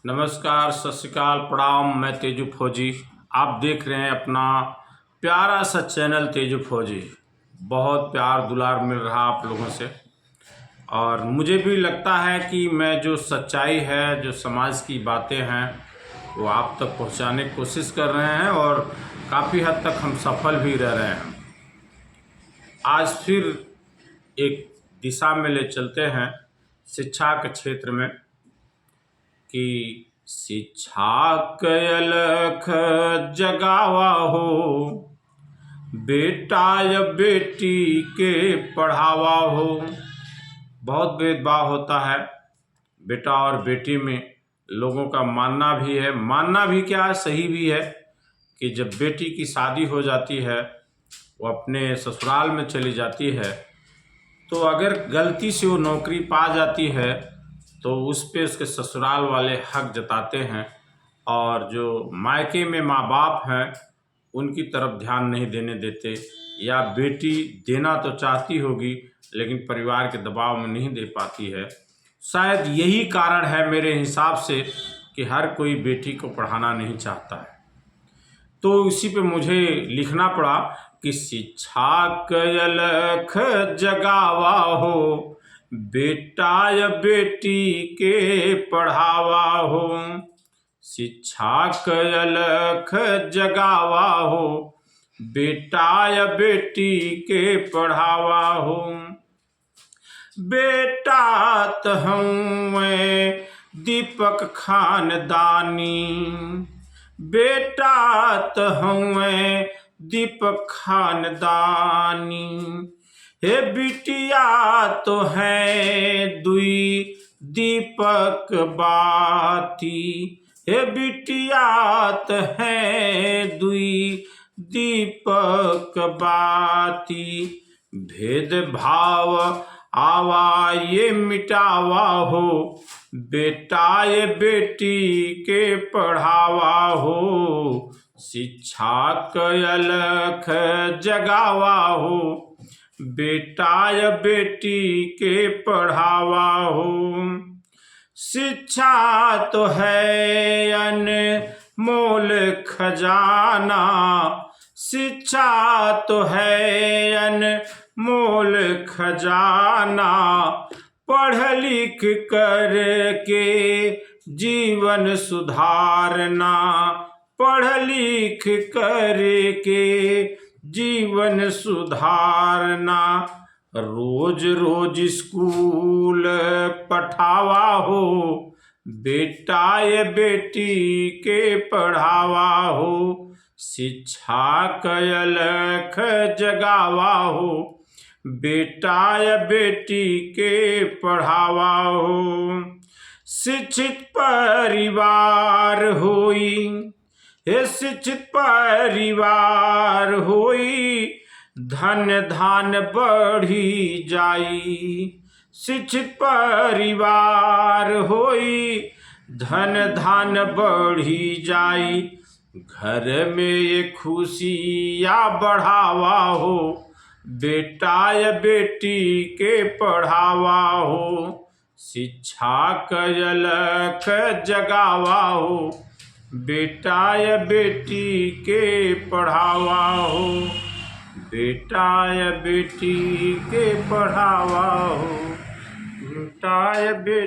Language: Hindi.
नमस्कार, सत श्री अकाल, प्रणाम। मैं तेजू फौजी। आप देख रहे हैं अपना प्यारा सा चैनल तेजू फौजी। बहुत प्यार दुलार मिल रहा आप लोगों से और मुझे भी लगता है कि मैं जो सच्चाई है, जो समाज की बातें हैं, वो आप तक पहुंचाने की कोशिश कर रहे हैं और काफ़ी हद तक हम सफल भी रह रहे हैं। आज फिर एक दिशा में ले चलते हैं शिक्षा के क्षेत्र में कि शिक्षा के अलख जगावा हो, बेटा या बेटी के पढ़ावा हो। बहुत भेदभाव होता है बेटा और बेटी में। लोगों का मानना भी क्या है, सही भी है कि जब बेटी की शादी हो जाती है, वो अपने ससुराल में चली जाती है, तो अगर गलती से वो नौकरी पा जाती है तो उस पे उसके ससुराल वाले हक जताते हैं और जो मायके में माँ बाप हैं उनकी तरफ ध्यान नहीं देने देते, या बेटी देना तो चाहती होगी लेकिन परिवार के दबाव में नहीं दे पाती है। शायद यही कारण है मेरे हिसाब से कि हर कोई बेटी को पढ़ाना नहीं चाहता है। तो इसी पे मुझे लिखना पड़ा कि शिक्षा के अलख जगावा हो, बेटा या बेटी के पढ़ावा हो। शिक्षा के अलख जगावा हो, बेटा या बेटी के पढ़ावा हो। बेटा तो हमें दीपक खानदानी, बेटा तो हमें दीपक खानदानी। हे बिटिया तो है दुई दीपक बाती, हे बिटिया तो है दुई दीपक बाती। भेदभाव आवा ये मिटावा हो, बेटा ये बेटी के पढ़ावा हो। शिक्षा के अलख जगावा हो, बेटा या बेटी के पढ़ावा हो। शिक्षा तो है अनमोल खजाना, शिक्षा तो है अनमोल खजाना। पढ़ लिख कर के जीवन सुधारना, पढ़ लिख कर के जीवन सुधारना। रोज रोज स्कूल पढ़ावा हो, बेटा या बेटी के पढ़ावा हो। शिक्षा के अलख जगावा हो, बेटा या बेटी के पढ़ावा हो। शिक्षित परिवार होई, हे शिक्षित परिवार होई, धन धान बढ़ी जाई। शिक्षित परिवार होई, धन धान बढ़ी जाई। घर में ये खुशियाँ बढ़ावा हो, बेटा या बेटी के पढ़ावा हो। शिक्षा के अलख जगावा हो, बेटा या बेटी के पढ़ावा हो। बेटा या बेटी के पढ़ावा हो, बेटा या बेटी।